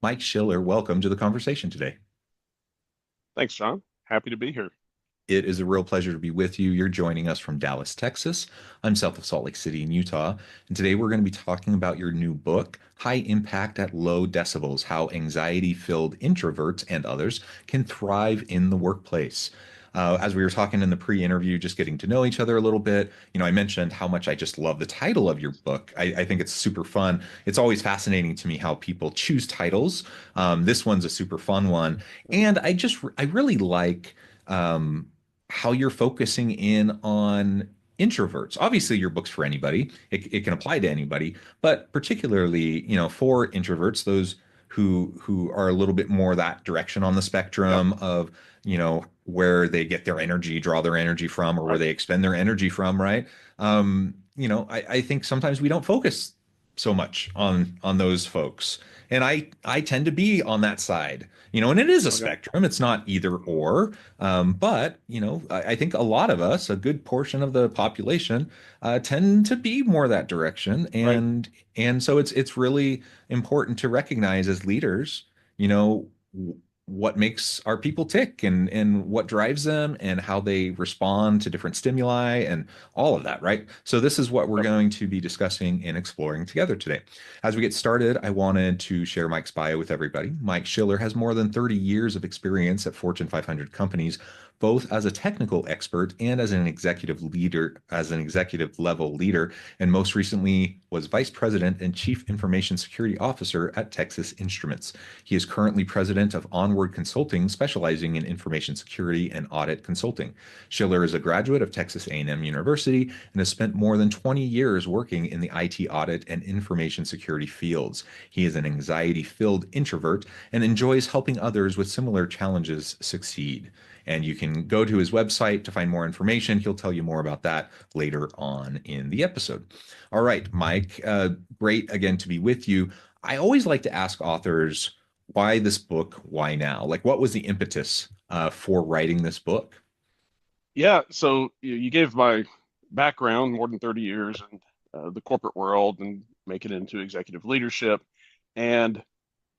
Mike Schiller, welcome to the conversation today. Thanks, John. Happy to be here. It is a real pleasure to be with you. You're joining us from Dallas, Texas. I'm south of Salt Lake City in Utah. And today we're going to be talking about your new book, High Impact at Low Decibels: How Anxiety-Filled Introverts and Others Can Thrive in the Workplace. As we were talking in the pre-interview, just getting to know each other a little bit, I mentioned how much I just love the title of your book. I think it's super fun. It's always fascinating to me how people choose titles. This one's a super fun one. And I really like how you're focusing in on introverts. Obviously, your book's for anybody. It can apply to anybody, but particularly, for introverts, those who are a little bit more that direction on the Yep. spectrum of, where they get their energy, draw their energy from, or where Right. they expend their energy from, right? I think sometimes we don't focus so much on those folks. And I tend to be on that side, and it is a Okay. spectrum. It's not either or. But I think a lot of us, a good portion of the population, tend to be more that direction, Right. and so it's really important to recognize as leaders, you know, what makes our people tick and what drives them and how they respond to different stimuli and all of that, right? So this is what we're Yep. going to be discussing and exploring together today. As we get started, I wanted to share Mike's bio with everybody. Mike Schiller has more than 30 years of experience at Fortune 500 companies, both as a technical expert and as an executive leader, as an executive level leader, and most recently was vice president and chief information security officer at Texas Instruments. He is currently president of Onward Consulting, specializing in information security and audit consulting. Schiller is a graduate of Texas A&M University and has spent more than 20 years working in the IT audit and information security fields. He is an anxiety-filled introvert and enjoys helping others with similar challenges succeed. And you can go to his website to find more information. He'll tell you more about that later on in the episode. All right, Mike, great again to be with you. I always like to ask authors, why this book? Why now? Like, what was the impetus for writing this book? Yeah. So you gave my background, more than 30 years in the corporate world and make it into executive leadership. And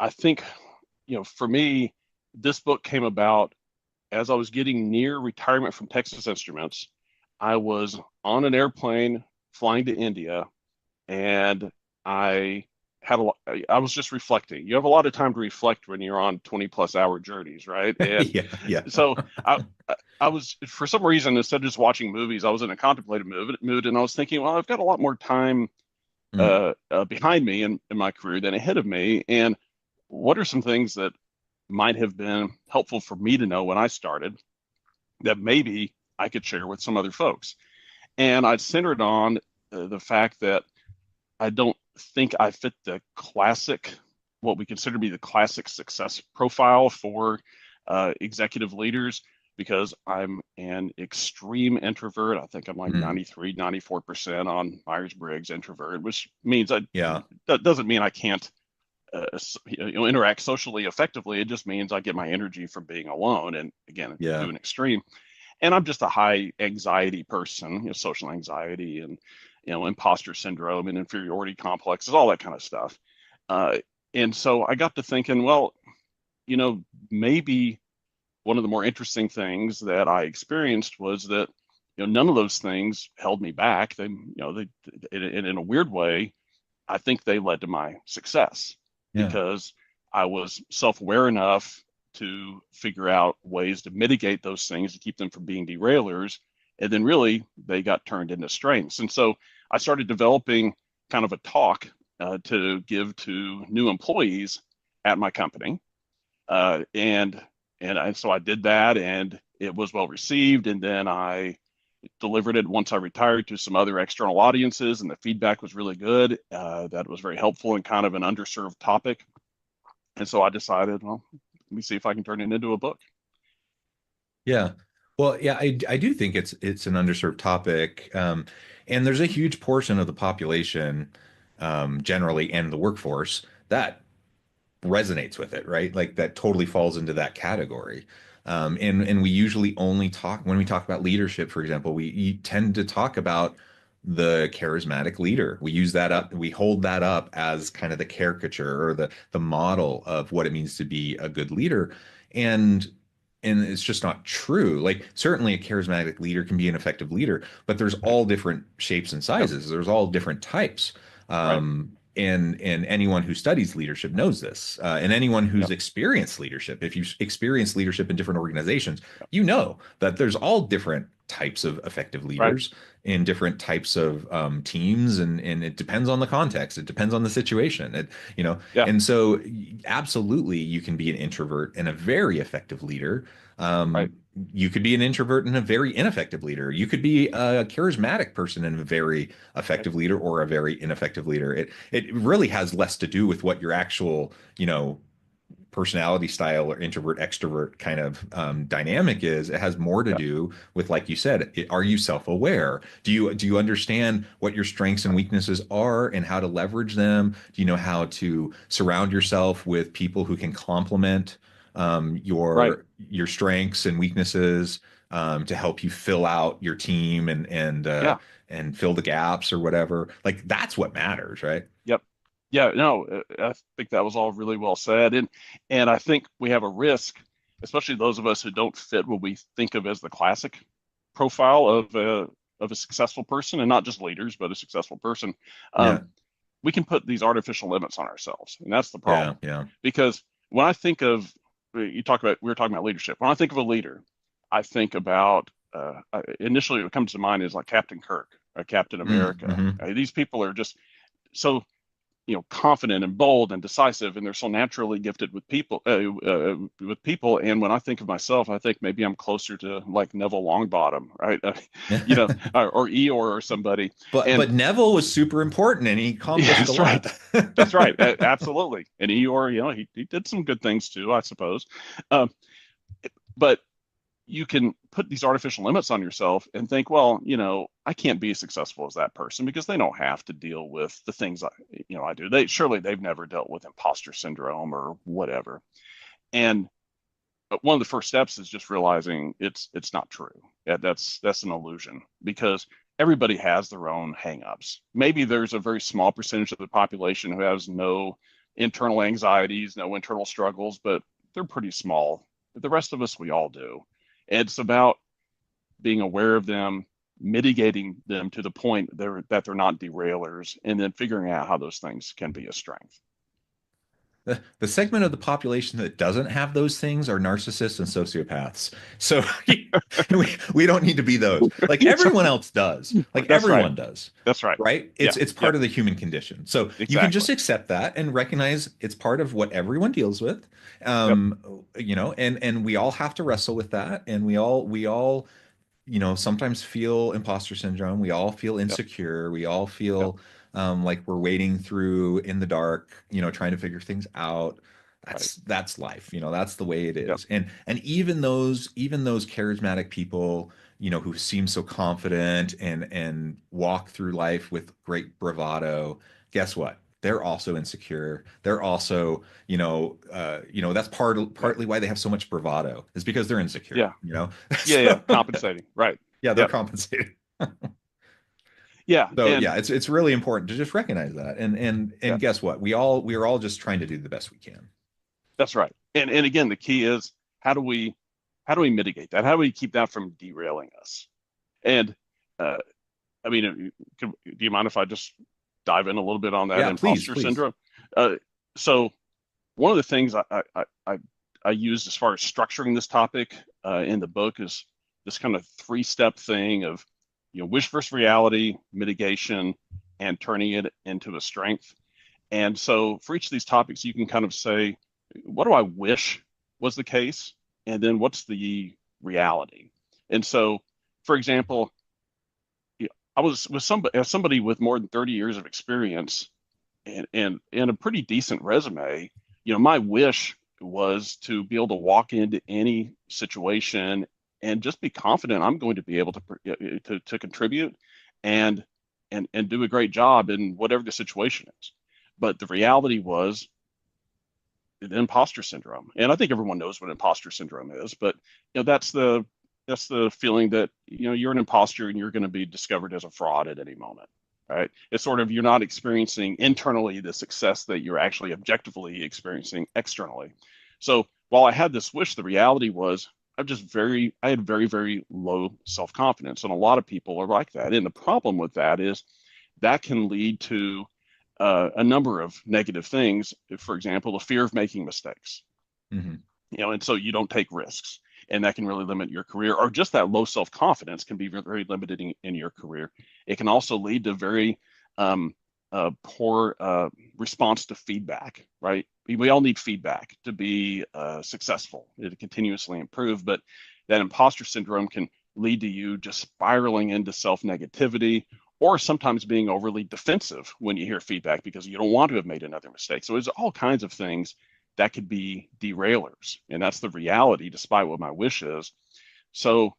I think, for me, this book came about as I was getting near retirement from Texas Instruments. I was on an airplane flying to India, and I had a lot, I was just reflecting. You have a lot of time to reflect when you're on 20 plus hour journeys, right? And Yeah, yeah. so I was, for some reason, instead of just watching movies, I was in a contemplative mood, and I was thinking, well, I've got a lot more time Mm, behind me in my career than ahead of me. And what are some things that might have been helpful for me to know when I started that maybe I could share with some other folks? And I centered on the fact that I don't think I fit the classic, what we consider to be the classic success profile for executive leaders, because I'm an extreme introvert. I think I'm like mm, 93, 94% on Myers-Briggs introvert, which means yeah, that doesn't mean I can't interact socially effectively. It just means I get my energy from being alone. And again, yeah, to an extreme. And I'm just a high anxiety person, social anxiety and imposter syndrome and inferiority complexes, all that kind of stuff. Uh, and so I got to thinking, well, you know, maybe one of the more interesting things that I experienced was that none of those things held me back. They in a weird way, I think they led to my success yeah. because I was self-aware enough to figure out ways to mitigate those things to keep them from being derailers. And then really they got turned into strengths. And so I started developing kind of a talk to give to new employees at my company. So I did that, and it was well received. And then I delivered it once I retired to some other external audiences, and the feedback was really good. That was very helpful in kind of an underserved topic. And so I decided, well, let me see if I can turn it into a book. Yeah. Well, yeah, I do think it's an underserved topic. And there's a huge portion of the population, generally, and the workforce that resonates with it, right? Like that totally falls into that category. And we usually only talk when we talk about leadership, for example, we tend to talk about the charismatic leader. We use that up, we hold that up as kind of the caricature or the model of what it means to be a good leader. And it's just not true. Like certainly a charismatic leader can be an effective leader, but there's Right. all different shapes and Yep. sizes. There's all different types. Right. And anyone who studies leadership knows this. And anyone who's Yep. experienced leadership, if you've experienced leadership in different organizations, Yep. you know that there's all different types of effective Right. leaders in different types of teams, and it depends on the context. It depends on the situation. Yeah. And so absolutely you can be an introvert and a very effective leader. Right. Um, you could be an introvert and a very ineffective leader. You could be a charismatic person and a very Right. effective leader, or a very ineffective leader. It really has less to do with what your actual, personality style or introvert extrovert kind of dynamic is. It has more to Yeah. do with, like you said, are you self-aware? Do you understand what your strengths and Right. weaknesses are and how to leverage them? Do you know how to surround yourself with people who can complement Right. your strengths and weaknesses, to help you fill out your team Yeah. and fill the gaps or whatever? Like that's what matters, right? Yep. Yeah. No, I think that was all really well said, and I think we have a risk, especially those of us who don't fit what we think of as the classic profile of a successful person, and not just leaders, but a successful person. Yeah, Um, we can put these artificial limits on ourselves, and that's the yeah, problem. yeah, Because when I think of we were talking about leadership. When I think of a leader, I think about initially what comes to mind is like Captain Kirk or Captain America. mm-hmm. These people are just so confident and bold and decisive, and they're so naturally gifted with people. And when I think of myself, I think maybe I'm closer to like Neville Longbottom, right? Or Eeyore or somebody. And But Neville was super important and he yeah, accomplished a that's right. lot. That's right. Absolutely. And Eeyore, he did some good things too, I suppose. Um, but you can put these artificial limits on yourself and think, well, I can't be as successful as that person because they don't have to deal with the things I do. They've never dealt with imposter syndrome or whatever. And one of the first steps is just realizing it's not true. That's an illusion, because everybody has their own hangups. Maybe there's a very small percentage of the population who has no internal anxieties, no internal struggles, but they're pretty small. The rest of us, we all do. It's about being aware of them, mitigating them to the point that they're not derailers, and then figuring out how those things can be a strength. The segment of the population that doesn't have those things are narcissists and sociopaths. So we don't need to be those. Like everyone else does. Like That's right. everyone does. That's right. Right? Yeah. It's Yep. part of the human condition. So you can Exactly. just accept that and recognize it's part of what everyone deals with. Yep. And we all have to wrestle with that. And we all sometimes feel imposter syndrome. We all feel Yep. insecure. We all Yep. feel like we're wading through in the dark, trying to figure things out. Right. That's life. That's the way it Yep. is. And even those charismatic people, who seem so confident and walk through life with great bravado, guess what? They're also insecure. They're also, that's Right. partly why they have so much bravado is because they're Yeah. insecure. Yeah. Yeah. So Compensating. Right. yeah, they're Yep. compensated. Yeah. So And yeah, it's really important to just recognize that. And yeah, and guess what? We are all just trying to do the best we can. that's right. And again, the key is how do we mitigate that? How do we keep that from derailing us? And uh, I mean, do you mind if I just dive in a little bit on that Yeah, please, imposter please. syndrome? So one of the things I used as far as structuring this topic in the book is this kind of three-step thing of wish versus reality, mitigation, and turning it into a strength. And so for each of these topics, you can kind of say, what do I wish was the case? And then what's the reality? And so, for example, I was with somebody with more than 30 years of experience and a pretty decent resume. My wish was to be able to walk into any situation and just be confident I'm going to be able to contribute and and do a great job in whatever the situation is. But the reality was the imposter syndrome. And I think everyone knows what imposter syndrome is, but that's the the feeling that, you're an imposter and you're going to be discovered as a fraud at any moment, right? It's sort of, you're not experiencing internally the success that you're actually objectively experiencing externally. So while I had this wish, the reality was I had very, very low self-confidence. And a lot of people are like that. And the problem with that is that can lead to a number of negative things. For example, the fear of making mistakes, Mm-hmm. and so you don't take risks, and that can really limit your career. Or just that low self-confidence can be very limiting in your career. It can also lead to very um, poor response to feedback, right? We all need feedback to be successful, to continuously improve, but that imposter syndrome can lead to you just spiraling into self-negativity, or sometimes being overly defensive when you hear feedback because you don't want to have made another mistake. So there's all kinds of things that could be derailers. And that's the reality, despite what my wish is. So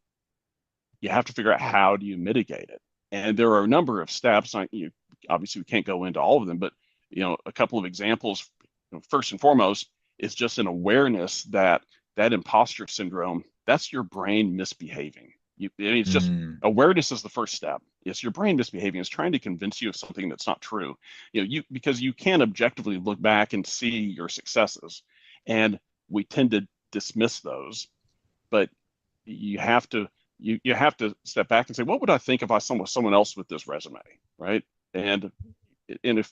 you have to figure out, how do you mitigate it? And there are a number of steps. Obviously, we can't go into all of them, but a couple of examples. First and foremost is just an awareness that imposter syndrome, that's your brain misbehaving. It's just Mm. awareness is the first step. It's your brain misbehaving. It's trying to convince you of something that's not true. Because you can objectively look back and see your successes, and we tend to dismiss those. But you have to you have to step back and say, what would I think if I saw someone else with this resume, right? And if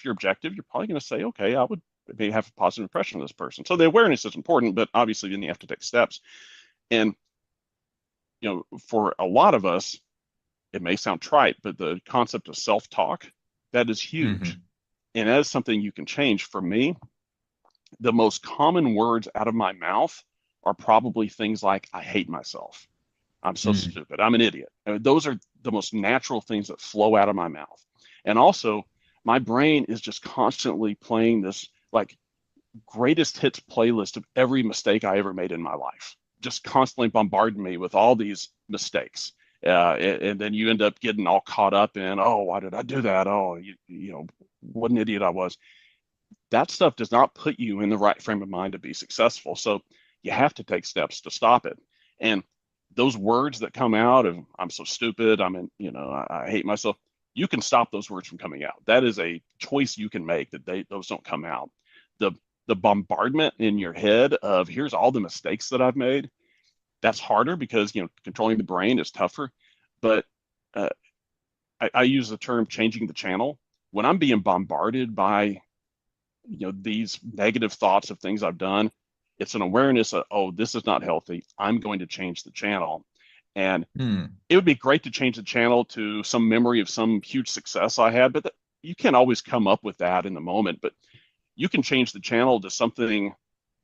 you're objective, you're probably going to say, okay, I would maybe have a positive impression of this person. So the awareness is important, but obviously then you have to take steps. And for a lot of us, it may sound trite, but the concept of self-talk, that is huge. Mm-hmm. And that is something you can change. For me, the most common words out of my mouth are probably things like, I hate myself. I'm so Mm. stupid. I'm an idiot. Those are the most natural things that flow out of my mouth. And also, my brain is just constantly playing this like greatest hits playlist of every mistake I ever made in my life, just constantly bombarding me with all these mistakes. And then you end up getting all caught up in, oh, why did I do that? Oh, what an idiot I was. That stuff does not put you in the right frame of mind to be successful. So you have to take steps to stop it. And those words that come out of, I'm so stupid, I hate myself, you can stop those words from coming out. That is a choice you can make, that those don't come out. The the bombardment in your head of, here's all the mistakes that I've made, that's harder because controlling the brain is tougher. But uh, I use the term changing the channel. When I'm being bombarded by these negative thoughts of things I've done, it's an awareness of, oh, this is not healthy. I'm going to change the channel. And Mm. it would be great to change the channel to some memory of some huge success I had, but you can't always come up with that in the moment. But you can change the channel to something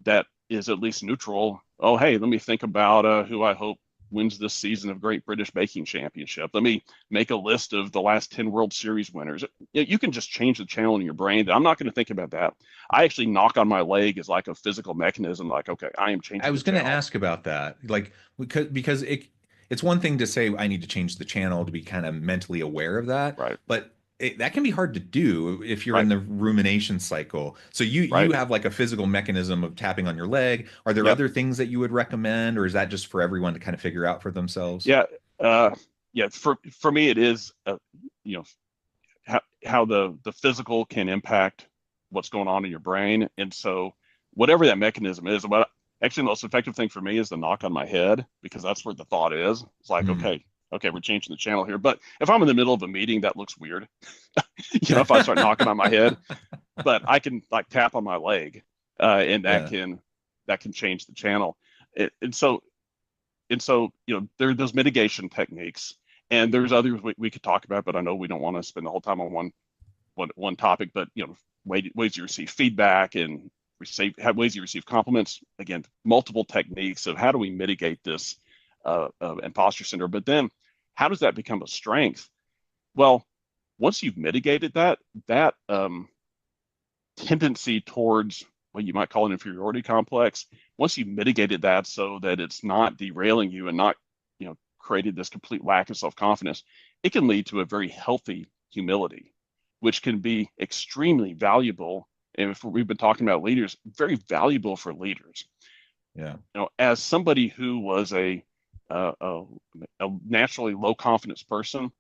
that is at least neutral. Oh, hey, let me think about who I hope wins this season of Great British Baking Championship. Let me make a list of the last 10 World Series winners. You can just change the channel in your brain. I'm not going to think about that. I actually knock on my leg as like a physical mechanism, like, okay, I am I changing the was going to channel. ask about that. Like, because it's one thing to say I need to change the channel to be kind of mentally aware of that, Right, but that can be hard to do if you're in right, the rumination cycle. So you right. have like a physical mechanism of tapping on your leg. Are there Yep. other things that you would recommend, or is that just for everyone to kind of figure out for themselves? Yeah. Yeah. For me, it is, you know, how the physical can impact what's going on in your brain. And so whatever that mechanism is, what actually the most effective thing for me is the knock on my head, because that's where the thought is. It's like, Hmm. okay, we're changing the channel here. But if I'm in the middle of a meeting, that looks weird. If I start knocking on my head, but I can like tap on my leg, and Yeah. that can change the channel. And so there are those mitigation techniques, and there's others we could talk about, but I know we don't want to spend the whole time on one topic. But ways you receive feedback and have ways you receive compliments. Again, multiple techniques of how do we mitigate this imposter syndrome. But then how does that become a strength? Well, once you've mitigated that tendency towards what you might call an inferiority complex, once you've mitigated that so that it's not derailing you and not created this complete lack of self-confidence, it can lead to a very healthy humility, which can be extremely valuable. And if we've been talking about leaders, very valuable for leaders. Yeah. As somebody who was a a naturally low confidence person.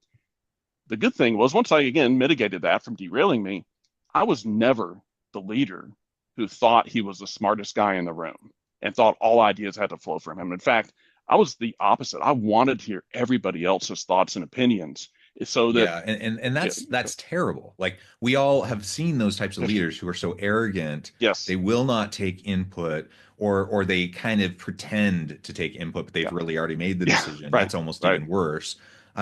The good thing was once I again mitigated that from derailing me, I was never the leader who thought he was the smartest guy in the room and thought all ideas had to flow from him. In fact, I was the opposite. I wanted to hear everybody else's thoughts and opinions so that, Yeah, and yeah, that's terrible. Like we all have seen those types of leaders who are so arrogant, yes, they will not take input, or they kind of pretend to take input, but they've yeah, really already made the yeah, decision. right, That's almost right, even worse.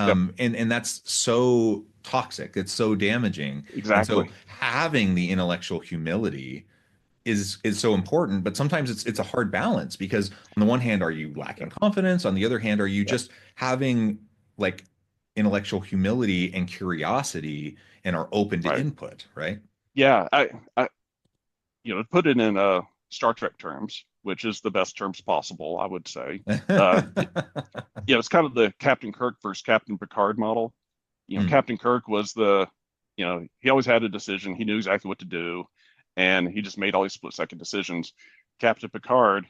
yep, And that's so toxic. It's so damaging. And so exactly, having the intellectual humility is so important, but sometimes it's a hard balance because on the one hand, are you lacking yep, confidence? On the other hand, are you yep, just having like intellectual humility and curiosity and are open to right, input, right? yeah. To put it in Star Trek terms, which is the best terms possible, I would say. It's kind of the Captain Kirk versus Captain Picard model. Hmm. Captain Kirk was he always had a decision. He knew exactly what to do, and he just made all these split-second decisions. Captain Picard,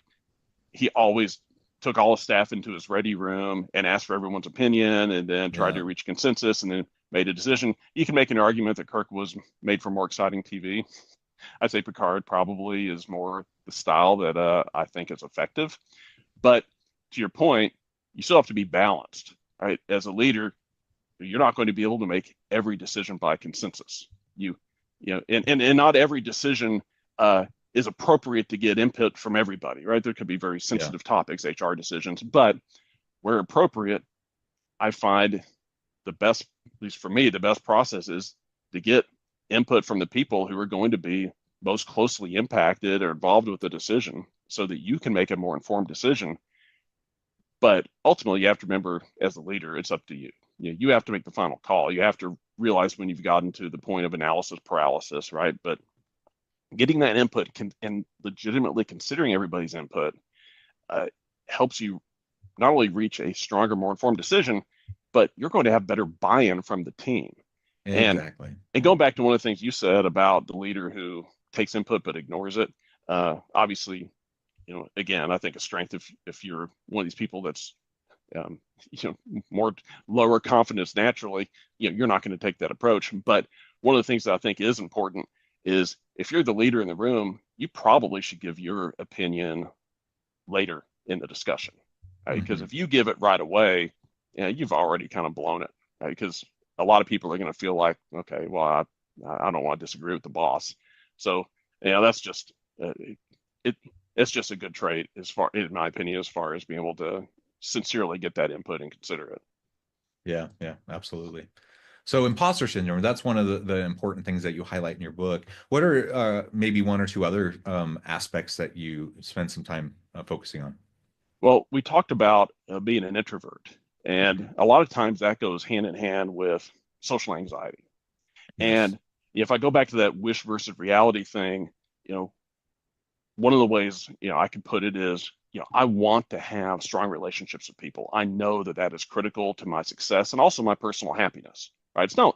he always took all his staff into his ready room and asked for everyone's opinion and then tried Yeah. to reach consensus and then made a decision. You can make an argument that Kirk was made for more exciting TV. I'd say Picard probably is more the style that I think is effective. But to your point, you still have to be balanced, right? As a leader, you're not going to be able to make every decision by consensus. You, and not every decision is appropriate to get input from everybody, right? There could be very Yeah. sensitive topics, HR decisions, but where appropriate, I find the best, at least for me, the best process is to get input from the people who are going to be most closely impacted or involved with the decision so that you can make a more informed decision. But ultimately, you have to remember as a leader, it's up to you. You have to make the final call. You have to realize when you've gotten to the point of analysis paralysis, right? But getting that input and legitimately considering everybody's input uh, helps you not only reach a stronger, more informed decision, but you're going to have better buy-in from the team. And Exactly. and Yeah. going back to one of the things you said about the leader who takes input but ignores it, obviously, again, I think a strength if you're one of these people that's um, more lower confidence naturally, you're not going to take that approach. But one of the things that I think is important is if you're the leader in the room, you probably should give your opinion later in the discussion, right? Because Hmm. if you give it right away, you've already kind of blown it, right? Because a lot of people are going to feel like, okay, well, I don't want to disagree with the boss. So, that's just it. It's just a good trait, as far, in my opinion, as far as being able to sincerely get that input and consider it. Yeah. Yeah. Absolutely. So imposter syndrome, that's one of the important things that you highlight in your book. What are maybe one or two other aspects that you spend some time focusing on? Well, we talked about being an introvert, Mhm. and a lot of times that goes hand in hand with social anxiety. Yes. And if I go back to that wish versus reality thing, you know, one of the ways, I could put it is, I want to have strong relationships with people. I know that that is critical to my success and also my personal happiness, right? It's not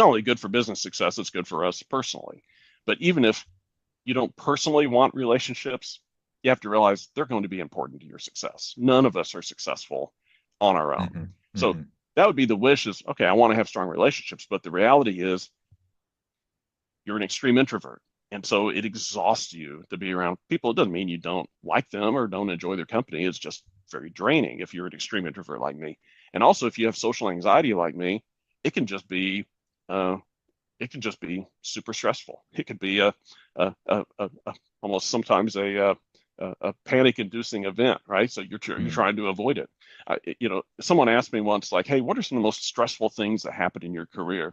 only good for business success, it's good for us personally. But even if you don't personally want relationships, you have to realize they're going to be important to your success. None of us are successful on our own. Hmm. So Hmm. that would be the wish is, okay, I want to have strong relationships, but the reality is you're an extreme introvert. And so it exhausts you to be around people. It doesn't mean you don't like them or don't enjoy their company. It's just very draining if you're an extreme introvert like me. And also, if you have social anxiety like me, it can just be uh, it can just be super stressful. It could be a almost sometimes a panic-inducing event, right? So you're Hmm. trying to avoid it. Someone asked me once, like, "Hey, what are some of the most stressful things that happen in your career?"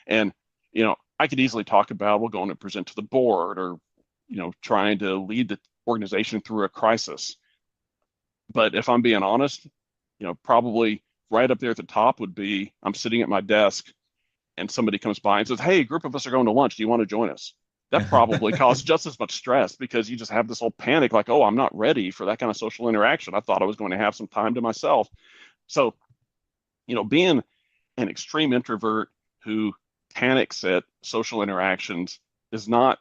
And I could easily talk about, well, going to present to the board or trying to lead the organization through a crisis. But if I'm being honest, probably right up there at the top would be I'm sitting at my desk and somebody comes by and says, "Hey, a group of us are going to lunch. Do you want to join us?" That probably caused just as much stress because you just have this whole panic, like, "Oh, I'm not ready for that kind of social interaction. I thought I was going to have some time to myself." So, being an extreme introvert who panics at social interactions is not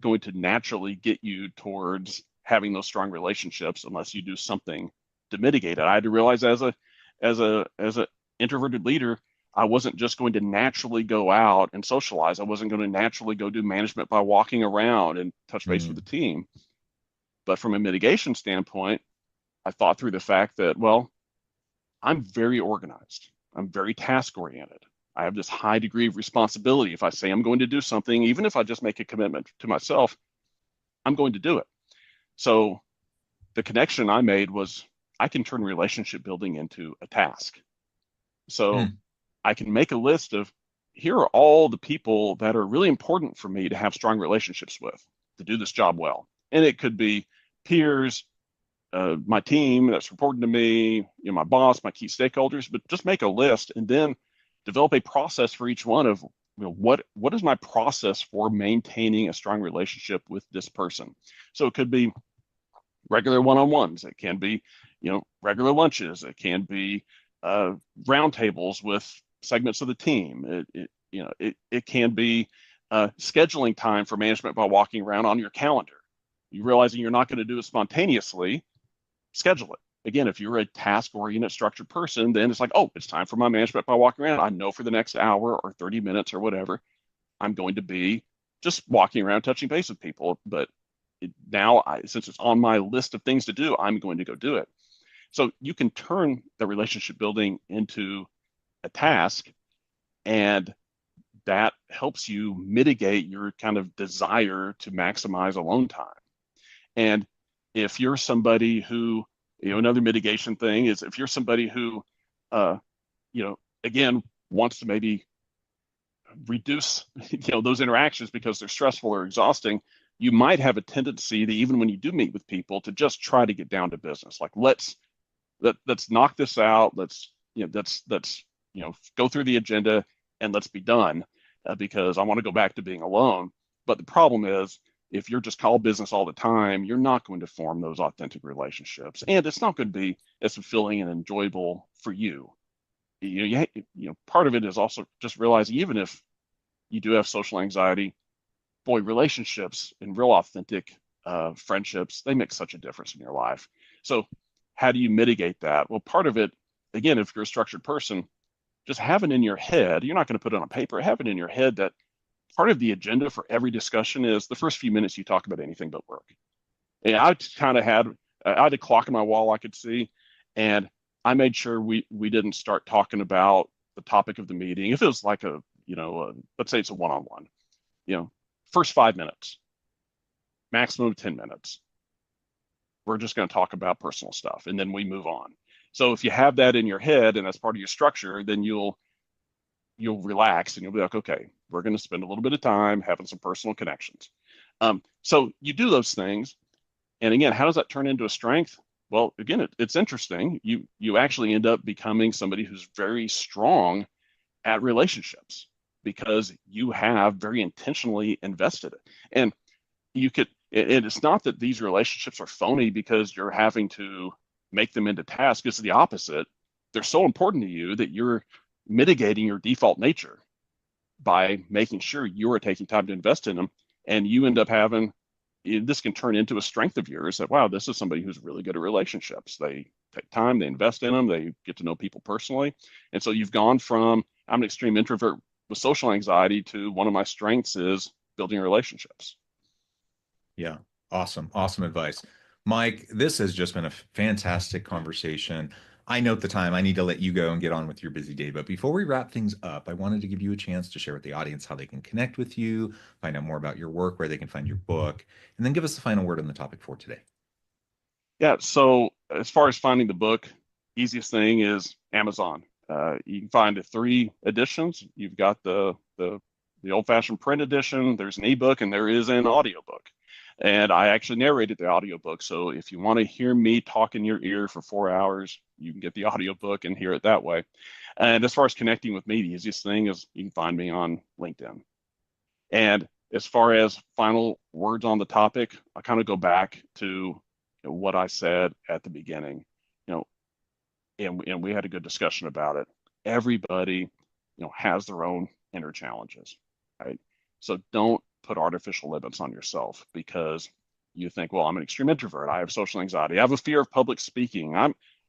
going to naturally get you towards having those strong relationships unless you do something to mitigate it. I had to realize as a introverted leader, I wasn't just going to naturally go out and socialize. I wasn't going to naturally go do management by walking around and touch base with the Mm, team. But from a mitigation standpoint, I thought through the fact that, well, I'm very organized. I'm very task oriented. I have this high degree of responsibility. If I say I'm going to do something, even if I just make a commitment to myself, I'm going to do it. So the connection I made was I can turn relationship building into a task. So mm, I can make a list of here are all the people that are really important for me to have strong relationships with to do this job well. And it could be peers, my team that's reporting to me, my boss, my key stakeholders, but just make a list and then develop a process for each one of what is my process for maintaining a strong relationship with this person. So it could be regular one-on-ones. It can be, regular lunches. It can be roundtables with segments of the team. It can be scheduling time for management by walking around on your calendar. You realizing you're not going to do it spontaneously, schedule it. Again, if you're a task-oriented, structured person, then it's like, oh, it's time for my management by walking around. I know for the next hour or 30 minutes or whatever, I'm going to be just walking around, touching base with people. But now, since it's on my list of things to do, I'm going to go do it. So you can turn the relationship building into a task, and that helps you mitigate your kind of desire to maximize alone time. And if you're somebody who, another mitigation thing is if you're somebody who, uh, again, wants to maybe reduce, those interactions because they're stressful or exhausting, you might have a tendency that even when you do meet with people to just try to get down to business. Like let's knock this out. Let's go through the agenda and let's be done because I want to go back to being alone. But the problem is if you're just call business all the time, you're not going to form those authentic relationships, and it's not going to be as fulfilling and enjoyable for you. Part of it is also just realizing even if you do have social anxiety, boy, relationships and real authentic friendships, they make such a difference in your life. So how do you mitigate that? Well, part of it, again, if you're a structured person, just have it in your head. You're not going to put it on paper. Have it in your head that part of the agenda for every discussion is the first few minutes you talk about anything but work. And I had a clock on my wall I could see, and I made sure we didn't start talking about the topic of the meeting. If it was like let's say it's a one-on-one, first 5 minutes, maximum of 10 minutes, we're just going to talk about personal stuff, and then we move on. So if you have that in your head and that's part of your structure, then you'll relax and you'll be like, okay, we're going to spend a little bit of time having some personal connections. So you do those things. And again, how does that turn into a strength? Well, again, it's interesting. You actually end up becoming somebody who's very strong at relationships because you have very intentionally invested it. And it's not that these relationships are phony because you're having to make them into tasks. It's the opposite. They're so important to you that you're mitigating your default nature by making sure you are taking time to invest in them. And you end up having this can turn into a strength of yours that, wow, this is somebody who's really good at relationships. They take time, they invest in them, they get to know people personally. And so you've gone from, I'm an extreme introvert with social anxiety to one of my strengths is building relationships. yeah. Awesome. Awesome advice. Mike, this has just been a fantastic conversation. I note the time. I need to let you go and get on with your busy day. But before we wrap things up, I wanted to give you a chance to share with the audience how they can connect with you, find out more about your work, where they can find your book, and then give us the final word on the topic for today. Yeah, so as far as finding the book, easiest thing is Amazon. You can find the 3 editions. You've got the old-fashioned print edition, there's an ebook, and there is an audiobook. And I actually narrated the audiobook. So if you want to hear me talk in your ear for 4 hours, you can get the audiobook and hear it that way. And as far as connecting with me, the easiest thing is you can find me on LinkedIn. And as far as final words on the topic, I kind of go back to what I said at the beginning, and we had a good discussion about it. Everybody, has their own inner challenges, right? So don't put artificial limits on yourself because you think, well, I'm an extreme introvert. I have social anxiety. I have a fear of public speaking.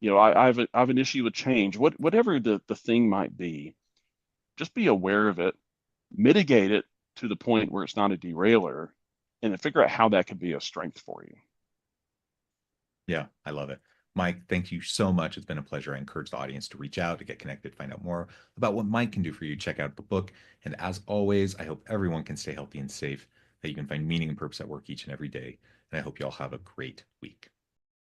I have an issue with change, whatever the thing might be, just be aware of it, mitigate it to the point where it's not a derailer, and then figure out how that could be a strength for you. Yeah, I love it. Mike, thank you so much. It's been a pleasure. I encourage the audience to reach out, to get connected, find out more about what Mike can do for you. Check out the book. And as always, I hope everyone can stay healthy and safe, that you can find meaning and purpose at work each and every day. And I hope you all have a great week.